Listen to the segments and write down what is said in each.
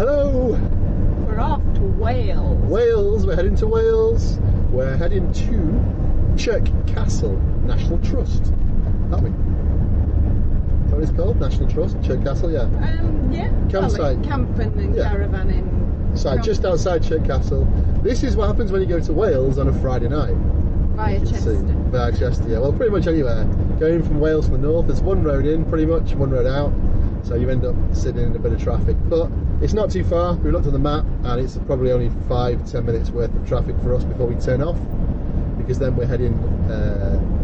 Hello! We're off to Wales. Wales, we're heading to Wales. We're heading to Chirk Castle National Trust, aren't we? Is that what it's called? National Trust? Chirk Castle, yeah. Yeah. Campsite. Like camping and caravan in. Just outside Chirk Castle. This is what happens when you go to Wales on a Friday night. Via Chester. Via Chester, yeah. Well, pretty much anywhere. Going from Wales to the north, there's one road in, pretty much, one road out. So you end up sitting in a bit of traffic. But it's not too far. We looked at the map and it's probably only 5-10 minutes worth of traffic for us before we turn off. Because then we're heading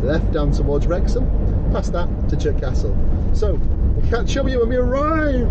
left down towards Wrexham, past that to Chirk Castle. So we'll catch up with you when we arrive.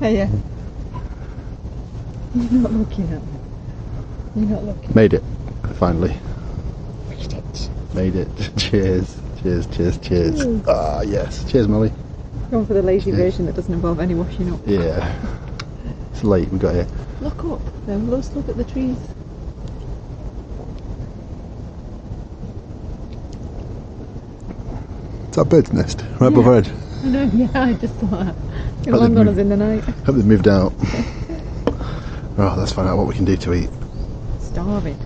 Hiya. You're not looking at me. You're not looking. Made it, finally. Made it. Made it. Cheers. Cheers, cheers, cheers. Ah, yes. Cheers, Mollie. Going for the lazy version that doesn't involve any washing up. Yeah. It's late, we got here. Look up, then let's look at the trees. It's that bird's nest, right above our head. I know, yeah, I just thought that. It'll land on us in the night. Hope they've moved out. Oh, let's find out what we can do to eat. Starving.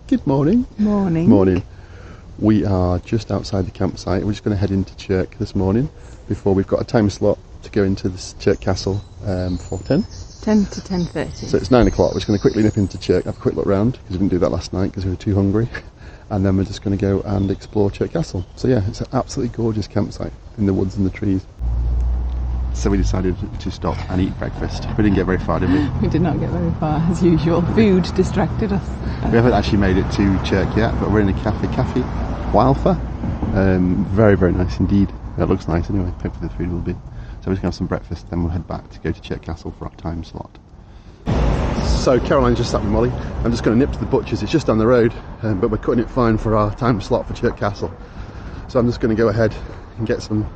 Good morning. Morning. Morning. We are just outside the campsite. We're just going to head into Chirk this morning before we've got a time slot to go into this Chirk Castle for 10 to 10:30. So it's 9 o'clock. We're just going to quickly nip into Chirk, have a quick look round because we didn't do that last night because we were too hungry, and then we're just going to go and explore Chirk Castle. So yeah, it's an absolutely gorgeous campsite in the woods and the trees. So we decided to stop and eat breakfast. We didn't get very far, did we? We did not get very far as usual. Food distracted us. We haven't actually made it to Chirk yet, but we're in a Cafe Wilfer. Very, very nice indeed. It looks nice anyway. Hopefully the food will be. So we're just going to have some breakfast, then we'll head back to go to Chirk Castle for our time slot. So Caroline's just sat with Mollie. I'm just going to nip to the butcher's. It's just down the road, but we're cutting it fine for our time slot for Chirk Castle. So I'm just going to go ahead and get some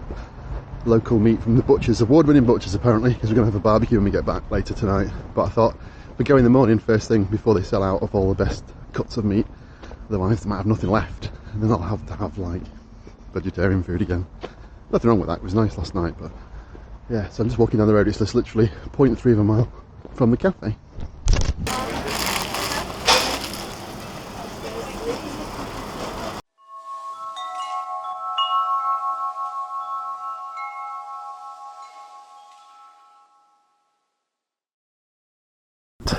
local meat from the butchers, award-winning butchers apparently, because we're going to have a barbecue when we get back later tonight. But I thought we'd go in the morning first thing before they sell out of all the best cuts of meat, otherwise they might have nothing left and they're not allowed to have like vegetarian food again. Nothing wrong with that, it was nice last night, but yeah, so I'm just walking down the road. It's just literally 0.3 of a mile from the cafe.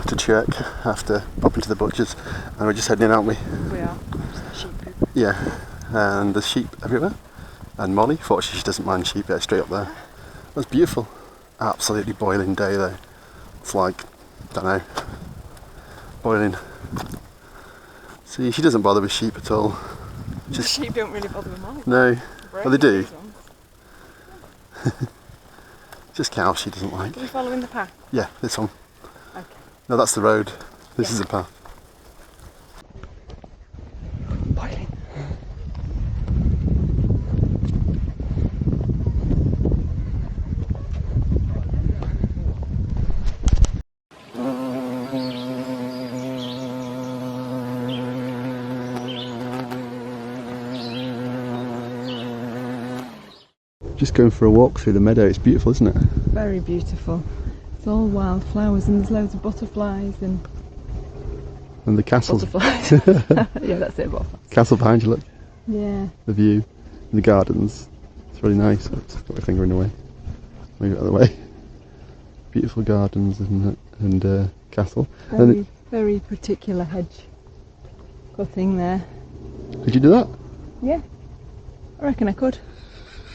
To Chirk after popping to the butchers, and we're just heading in, aren't we? We are. Sheep. Yeah, and there's sheep everywhere. And Mollie, fortunately she doesn't mind sheep, straight up there. That's beautiful. Absolutely boiling day though. It's like, don't know, boiling. See, she doesn't bother with sheep at all. Just sheep don't really bother with Mollie. No, well they do. Just cows she doesn't like. Are we following the path? Yeah, this one. Okay. No, that's the road. This is the path. Boiling. Just going for a walk through the meadow. It's beautiful, isn't it? Very beautiful. It's all wildflowers and there's loads of butterflies and the castle's... Butterflies. Yeah, that's it, butterflies. Castle behind you, look. Yeah. The view. And the gardens. It's really nice. Oops, got my finger in the way. Move it out of the way. Beautiful gardens and castle. Very particular hedge cutting there. Could you do that? Yeah. I reckon I could.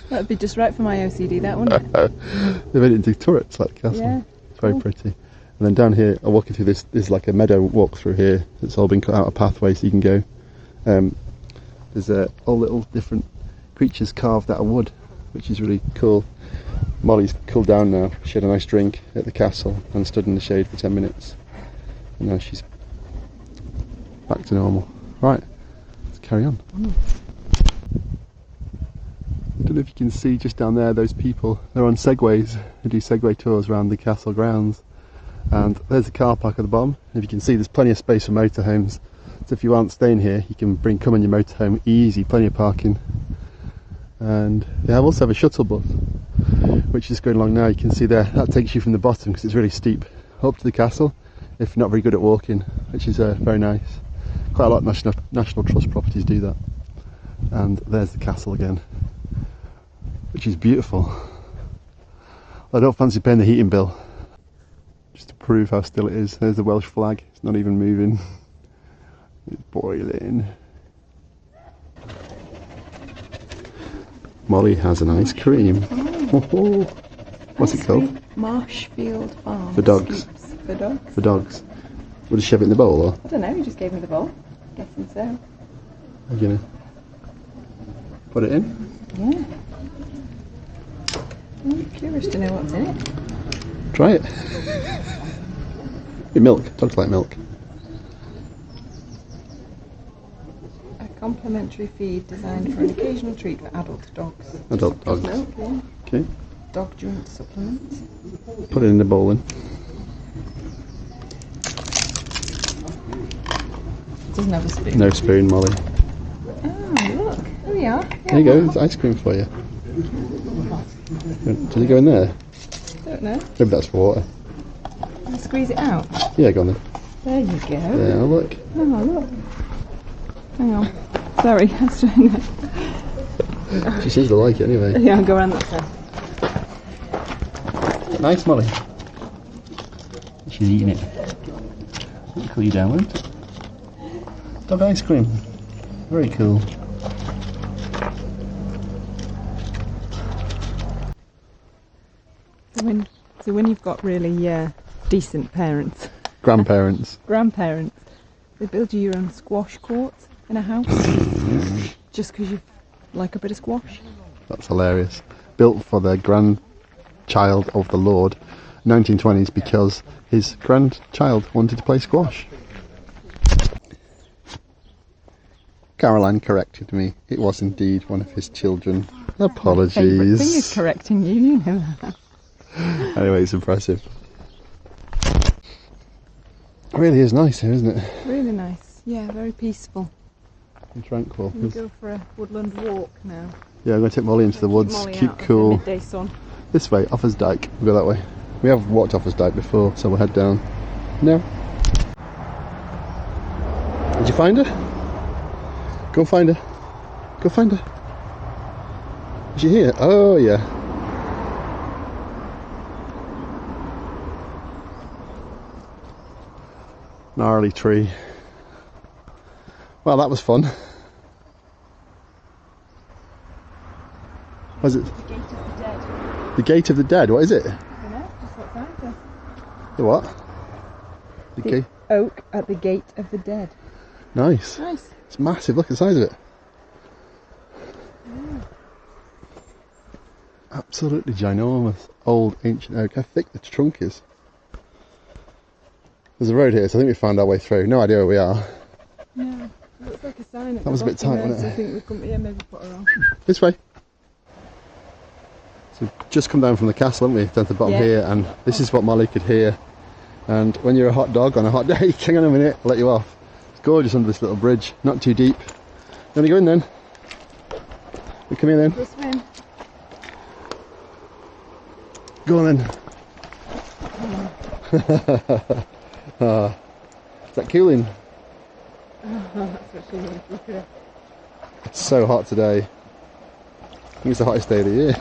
That'd be just right for my OCD, that wouldn't it? They made it into turrets like the castle. Yeah. It's very pretty. And then down here, I'm walking through this. There's like a meadow walk through here. It's all been cut out a pathway so you can go. There's all little different creatures carved out of wood, which is really cool. Mollie's cooled down now. She had a nice drink at the castle and stood in the shade for 10 minutes. And now she's back to normal. Right, let's carry on. I don't know if you can see just down there those people. They're on segways. They do segway tours around the castle grounds. And there's the car park at the bottom. If you can see, there's plenty of space for motorhomes. So if you aren't staying here, you can come in your motorhome easy, plenty of parking. And they also have a shuttle bus, which is going along now. You can see there, that takes you from the bottom because it's really steep up to the castle, if not very good at walking, which is very nice. Quite a lot of National Trust properties do that. And there's the castle again, which is beautiful. I don't fancy paying the heating bill. Just to prove how still it is. There's the Welsh flag, it's not even moving. It's boiling. Mollie has an ice cream. Oh. What's it called? Marshfield Farm. For dogs. Scoops. For dogs. For dogs. Would you shove it in the bowl or? I don't know, you just gave me the bowl. Guessing so. Are you gonna put it in? Yeah. I'm curious to know what's in it. Try it. Milk. Dogs like milk. A complimentary feed designed for an occasional treat for adult dogs. Adult dogs. Milk, yeah. Okay. Dog joint supplements. Put it in the bowl then. Doesn't have a spoon. No spoon, Mollie. Oh, look. There we are. There you go, there's ice cream for you. Does it go in there? Don't know. Maybe that's for water. Can you squeeze it out? Yeah, go on then. There you go. Yeah, look. Oh, look. Hang on. Sorry, I was trying to... She seems to like it anyway. Yeah, I'll go around that side. Nice, Mollie. She's eating it. Cool you down, won't it? Dog ice cream. Very cool. So when you've got really decent parents, Grandparents. grandparents, they build you your own squash court in a house just because you like a bit of squash. That's hilarious. Built for the grandchild of the Lord, 1920s, because his grandchild wanted to play squash. Caroline corrected me. It was indeed one of his children. Apologies. My favourite thing is correcting you, you know that. Anyway, it's impressive. It really is nice here, isn't it? Really nice. Yeah, very peaceful. And tranquil. We go for a woodland walk now. Yeah, I'm going to take Mollie into the woods, Mollie keep out of the cool. midday sun. This way, Offers Dyke. We'll go that way. We have walked Offers Dyke before, so we'll head down. No. Did you find her? Go find her. Go find her. Is she here? Oh, yeah. Gnarly tree. Well, that was fun. What is it? The Gate of the Dead. The Gate of the Dead, what is it? I don't know, just what's out there. The what? The gate. Oak at the Gate of the Dead. Nice. Nice. It's massive, look at the size of it. Yeah. Absolutely ginormous. Old ancient oak. How thick the trunk is. There's a road here, so I think we found our way through. No idea where we are. No, it looks like a sign at That was a bit tight, wasn't it? I think we couldn't, yeah, maybe put her on. This way. So we've just come down from the castle, haven't we? Down to the bottom here, and this is what Mollie could hear. And when you're a hot dog on a hot day, hang on a minute, I'll let you off. It's gorgeous under this little bridge, not too deep. You want to go in then? We come in then? This way. Go on then. Is that cooling? That's what she means. Look at her. It's so hot today. I think it's the hottest day of the year.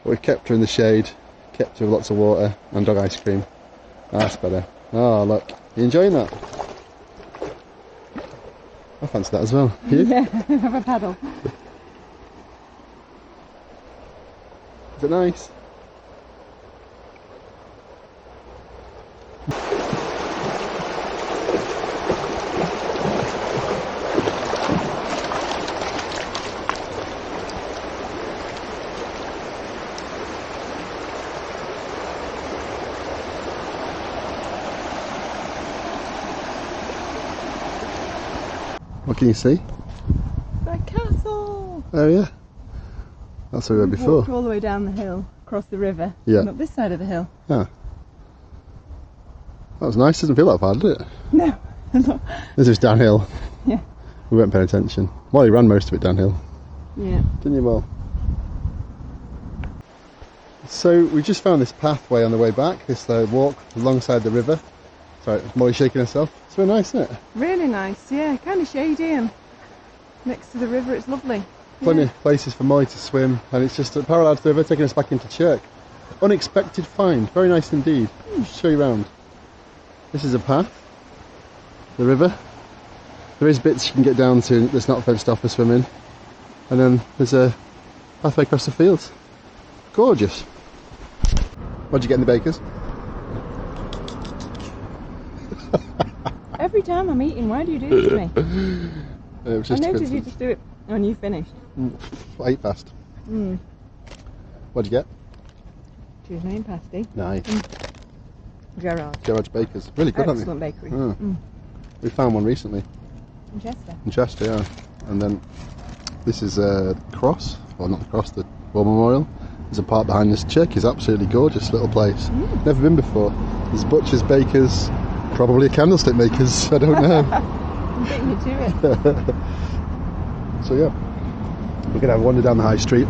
But we've kept her in the shade, kept her with lots of water and dog ice cream. That's better. Oh look, you enjoying that? I fancy that as well. You? Yeah, have a paddle. Is it nice? What can you see? The castle! Oh yeah. That's where we were before. Walked all the way down the hill, across the river, Yeah. and up this side of the hill. Yeah. That was nice, doesn't feel that bad, did it? No. This is downhill. Yeah. We weren't paying attention. Mollie ran most of it downhill. Yeah. Didn't you, Mol? So we just found this pathway on the way back, this walk alongside the river. Sorry, Mollie shaking herself. It's very nice, isn't it? Really nice, yeah. Kind of shady and next to the river, it's lovely. Plenty of places for Mollie to swim, and it's just parallel to the river, taking us back into Chirk. Unexpected find, very nice indeed. I'll show you around. This is a path, the river. There is bits you can get down to that's not fenced off for swimming, and then there's a pathway across the fields. Gorgeous. What'd you get in the bakers? Every time I'm eating, why do you do this to me? It was I just noticed you just do it when you finished. I ate fast. What'd you get? Choose name pasty. Nice. Gerard. Gerard's Bakers. Really good, Excellent aren't they? bakery. We found one recently. In Chester. In Chester, yeah. And then this is a cross, well not the cross, the War Memorial. There's a park behind this. Chirk is absolutely gorgeous little place. Never been before. There's butchers, bakers, probably a candlestick makers, I don't know. I'm getting you to it. So yeah, we're going to have a wander down the high street,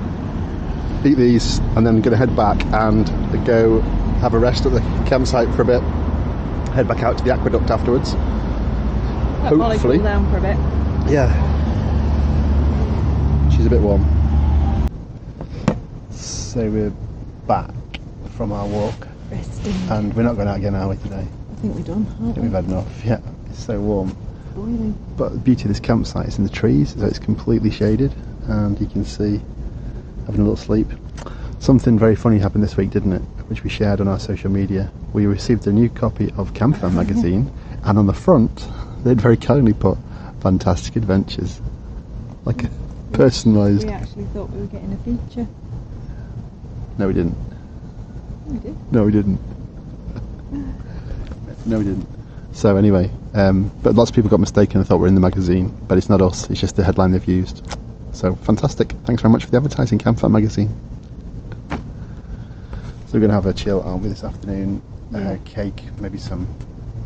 eat these, and then going to head back and go have a rest at the campsite for a bit, head back out to the aqueduct afterwards. Let Mollie cool down for a bit. Yeah, she's a bit warm. So we're back from our walk, Resting. and we're not going out again, are we, today? I think we're done, I aren't think we? we've had enough. Yeah, it's so warm. Boiling. But the beauty of this campsite is in the trees, so it's completely shaded, and you can see having a little sleep. Something very funny happened this week, didn't it? Which we shared on our social media. We received a new copy of Campervan magazine, and on the front they'd very kindly put Vantastic Adventures, like a personalised. We actually thought we were getting a feature. No, we didn't. We did. No, we didn't. No, we didn't. So anyway, but lots of people got mistaken and thought we're in the magazine, but it's not us, it's just the headline they've used. So fantastic, thanks very much for the advertising, Campervan magazine. So we're going to have a chill, aren't we, this afternoon? Yeah. Cake, maybe some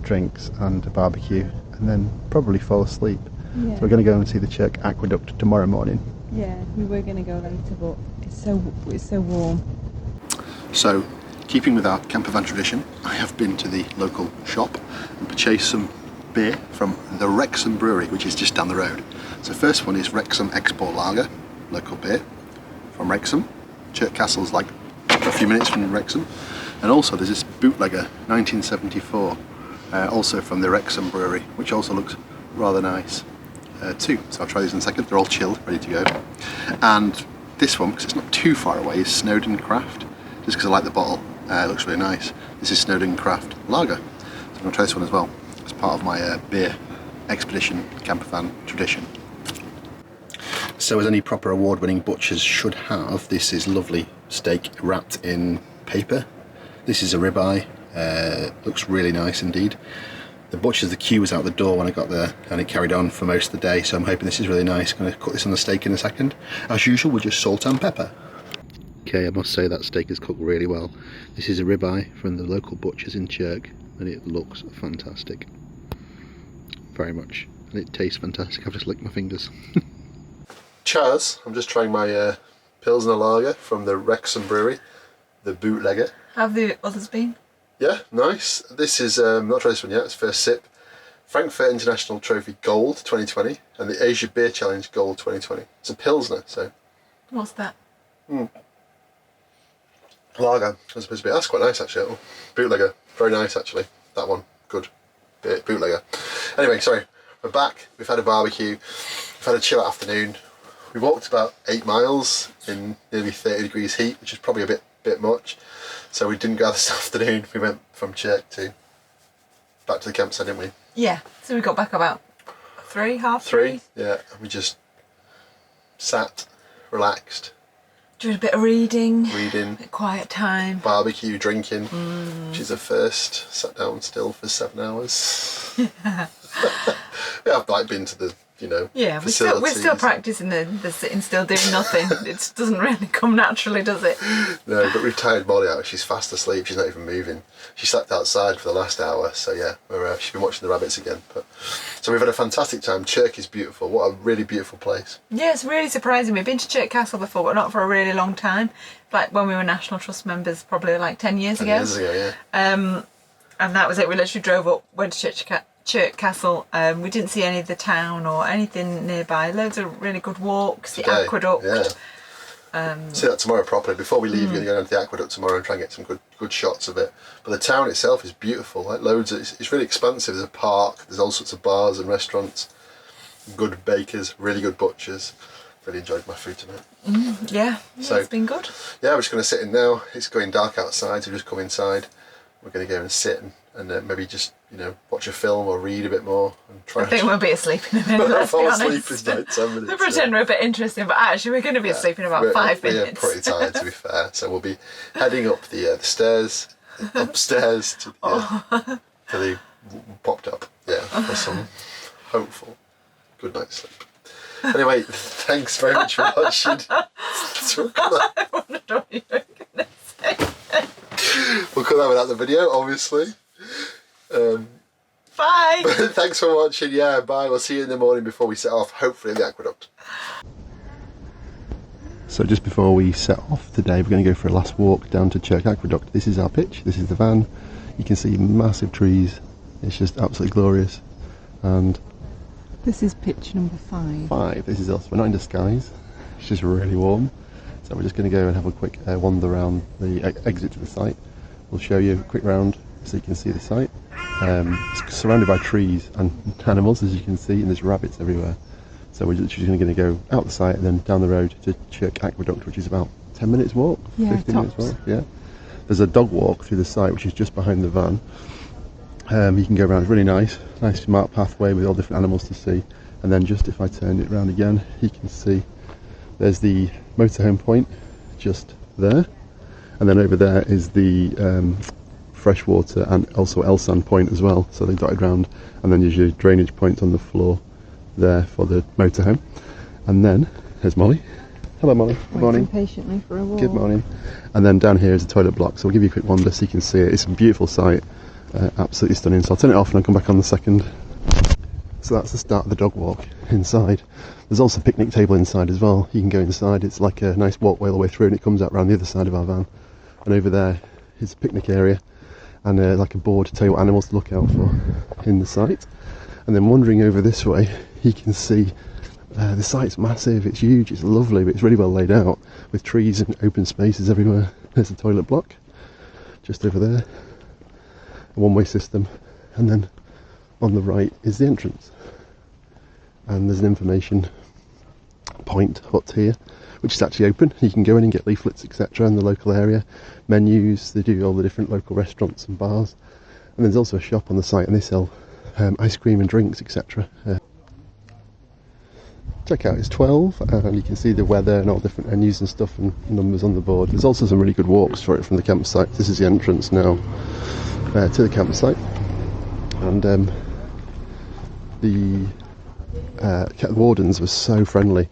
drinks and a barbecue, and then probably fall asleep. Yeah. So we're going to go and see the Chirk Aqueduct tomorrow morning. Yeah, we were going to go later, but it's so warm. So, keeping with our Campervan tradition, I have been to the local shop and purchased some beer from the Wrexham Brewery, which is just down the road. So first one is Wrexham Export Lager, local beer from Wrexham. Chirk Castle's like a few minutes from Wrexham. And also there's this bootlegger 1974, also from the Wrexham Brewery, which also looks rather nice too. So I'll try these in a second. They're all chilled, ready to go. And this one, because it's not too far away, is Snowdon Craft. Just because I like the bottle, it looks really nice. This is Snowdon Craft Lager. So I'm going to try this one as well, as part of my beer expedition Campervan tradition. So as any proper award-winning butchers should have, this is lovely steak wrapped in paper. This is a ribeye, looks really nice indeed. The butcher's, the queue was out the door when I got there, and it carried on for most of the day, so I'm hoping this is really nice. I'm going to cook this on the steak in a second. As usual, we'll just salt and pepper. Okay, I must say that steak is cooked really well. This is a ribeye from the local butchers in Chirk, and it looks fantastic. Very much. And it tastes fantastic. I've just licked my fingers. Chaz, I'm just trying my Pilsner Lager from the Wrexham Brewery, the bootlegger. Have the others been? Yeah, nice. This is, not tried this one yet, it's first sip. Frankfurt International Trophy Gold 2020 and the Asia Beer Challenge Gold 2020. It's a Pilsner, so. What's that? Lager, as supposed to be. That's quite nice actually. Oh, bootlegger, very nice actually. That one, good. Bootlegger. Anyway, sorry, we're back. We've had a barbecue. We've had a chill afternoon. We walked about 8 miles in nearly 30 degrees heat, which is probably a bit much. So we didn't go out this afternoon. We went from Chirk to back to the campsite, didn't we? Yeah. So we got back about 3, half 3. Yeah, and we just sat, relaxed. Doing a bit of reading. A bit quiet time. Barbecue, drinking, which is a first. Sat down still for 7 hours. We have like been to the, you know, yeah, we're still practicing the sitting still doing nothing. It doesn't really come naturally, does it? No, but we've tired Mollie out. She's fast asleep. She's not even moving. She slept outside for the last hour. So yeah, she's been watching the rabbits again. So we've had a fantastic time. Chirk is beautiful. What a really beautiful place. Yeah, it's really surprising. We've been to Chirk Castle before, but not for a really long time. Like when we were National Trust members, probably like 10 years ago. 10 years ago, yeah. And that was it. We literally drove up, went to Chirk Castle. We didn't see any of the town or anything nearby. Loads of really good walks. The aqueduct. Yeah. See that tomorrow properly. Before we leave, we're going to go down to the aqueduct tomorrow and try and get some good shots of it. But the town itself is beautiful. Like loads. It's really expansive. There's a park. There's all sorts of bars and restaurants. Good bakers. Really good butchers. Really enjoyed my food tonight. Yeah. So it's been good. Yeah, we're just going to sit in now. It's going dark outside, so we've just come inside. We're going to go and sit and maybe just, you know, watch a film or read a bit more. And try. I think we'll be asleep in a minute, let's be honest. I'll fall asleep in about 10 minutes. We pretend we're a bit interesting, but actually we're going to be asleep in about 5 minutes. We're pretty tired, to be fair. So we'll be heading up the stairs, upstairs to the popped up, for some hopeful good night's sleep. Anyway, thanks very much for watching. I wondered what you were going to say. We'll cut that without the video, obviously. Bye. Thanks for watching. Yeah, bye. We'll see you in the morning before we set off, hopefully in the aqueduct. So just before we set off today, we're going to go for a last walk down to Chirk Aqueduct. This is our pitch. This is the van. You can see massive trees. It's just absolutely glorious. And this is pitch number 5. This is us. We're not in disguise. It's just really warm. So we're just going to go and have a quick wander around the exit to the site. We'll show you a quick round so you can see the site. It's surrounded by trees and animals, as you can see, and there's rabbits everywhere. So we're literally going to go out the site and then down the road to Chirk Aqueduct, which is about 10 minutes walk, 15 minutes walk. Yeah. There's a dog walk through the site, which is just behind the van. You can go around. It's really nice marked pathway with all different animals to see. And then just if I turn it around again, you can see there's the motorhome point just there, and then over there is the freshwater and also Elsan point as well, so they're dotted around, and then there's your drainage points on the floor there for the motorhome. And then there's Mollie. Hello Mollie, good morning. Patiently for a walk. Good morning. And then down here is a toilet block, so we'll give you a quick wander so you can see it. It's a beautiful site, absolutely stunning. So I'll turn it off and I'll come back on the second. So that's the start of the dog walk inside. There's also a picnic table inside as well. You can go inside. It's like a nice walkway all the way through, and it comes out around the other side of our van. And over there is a picnic area and like a board to tell you what animals to look out for in the site. And then wandering over this way, you can see the site's massive. It's huge. It's lovely, but it's really well laid out with trees and open spaces everywhere. There's a toilet block just over there, a one-way system, and then on the right is the entrance. And there's an information point hut here, which is actually open. You can go in and get leaflets, etc. in the local area, menus. They do all the different local restaurants and bars, and there's also a shop on the site, and they sell ice cream and drinks, etc. Check out, it's 12, and you can see the weather and all different menus and stuff and numbers on the board. There's also some really good walks for it from the campsite. This is the entrance now to the campsite, and the wardens were so friendly.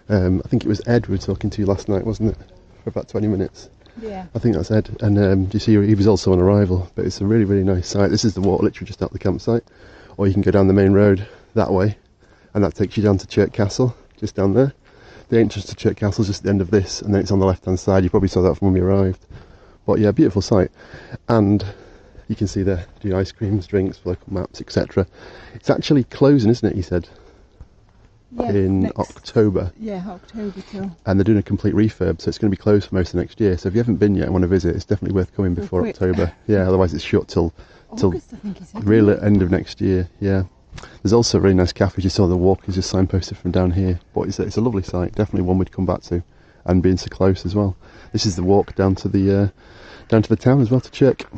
I think it was Ed we were talking to last night, wasn't it, for about 20 minutes? Yeah. I think that's Ed, and you see he was also on arrival. But it's a really, really nice site. This is the walk literally just out the campsite, or you can go down the main road that way, and that takes you down to Chirk Castle, just down there. the entrance to Chirk Castle is just at the end of this, and then it's on the left hand side. You probably saw that from when we arrived. But yeah, beautiful site. And you can see there, do ice creams, drinks, local maps, etc. It's actually closing, isn't it, he said? Yeah, in October. Yeah, October till. And they're doing a complete refurb, so it's going to be closed for most of next year. So if you haven't been yet and want to visit, it's definitely worth coming before October. Yeah, otherwise it's shut till August, I think he said, real end of next year. Yeah. There's also a really nice cafe. You saw the walk is just signposted from down here. But it's a lovely site. Definitely one we'd come back to, and being so close as well. This is the walk down to the town as well, to Chirk.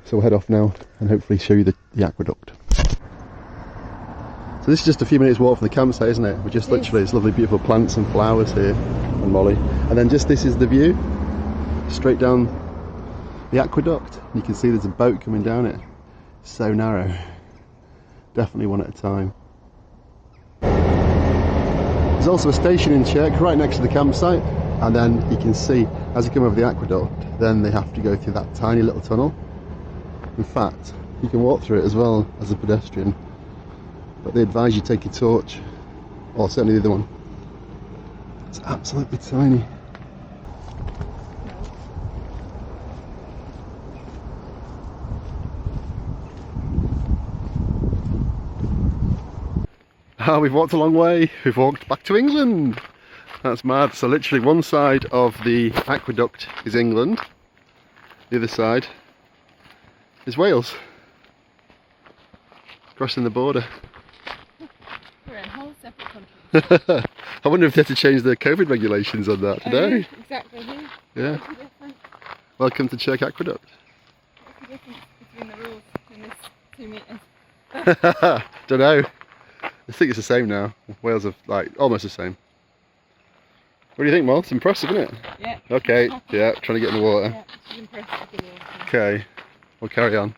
So we'll head off now and hopefully show you the aqueduct. So this is just a few minutes walk from the campsite, isn't it? We're just literally, it's lovely beautiful plants and flowers here on Mollie. And then just this is the view, straight down the aqueduct. You can see there's a boat coming down it. It's so narrow. Definitely one at a time. There's also a station in Chirk right next to the campsite. And then you can see, as you come over the aqueduct, then they have to go through that tiny little tunnel. In fact, you can walk through it as well as a pedestrian. But they advise you take your torch, or certainly the other one. It's absolutely tiny. Ah, we've walked a long way. We've walked back to England. That's mad. So literally one side of the aqueduct is England. The other side is Wales. Crossing the border. We're in a whole separate country. I wonder if they had to change the COVID regulations on that today. Exactly. Yeah. Welcome to Chirk Aqueduct. What's the difference between the rules in this 2 metres? Don't know. I think it's the same now. Wales are like almost the same. What do you think, Moll? It's impressive, isn't it? Yeah. Okay. Yeah, trying to get in the water. Yeah, she's impressed with the water. Okay, we'll carry on.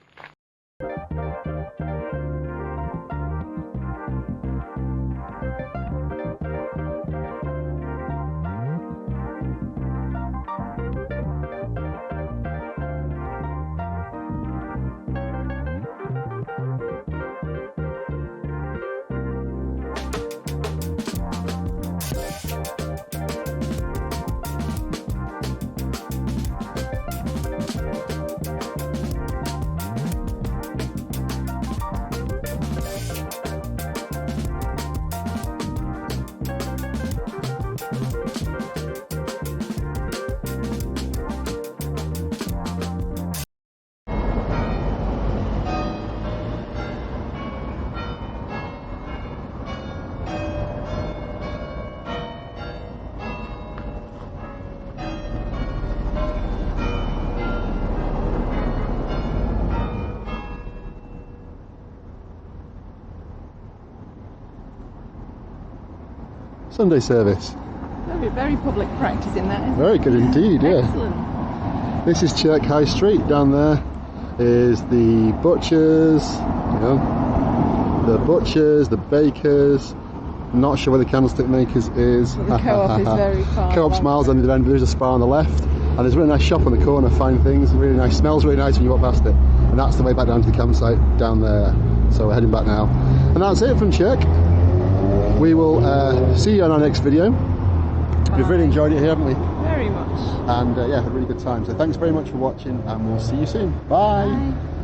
Sunday service. Very public practice in that, isn't it? Very good indeed, yeah. Excellent. This is Chirk High Street. Down there is the butchers, you know, the butchers, the bakers. Not sure where the candlestick makers is. The co-op is very far. Co-op smiles on the other end, but there's a spa on the left. And there's a really nice shop on the corner, fine things, really nice, smells really nice when you walk past it. And that's the way back down to the campsite down there. So we're heading back now. And that's it from Chirk. We will see you on our next video. We've really enjoyed it here, haven't we? Very much. And yeah, had a really good time. So thanks very much for watching, and we'll see you soon. Bye. Bye.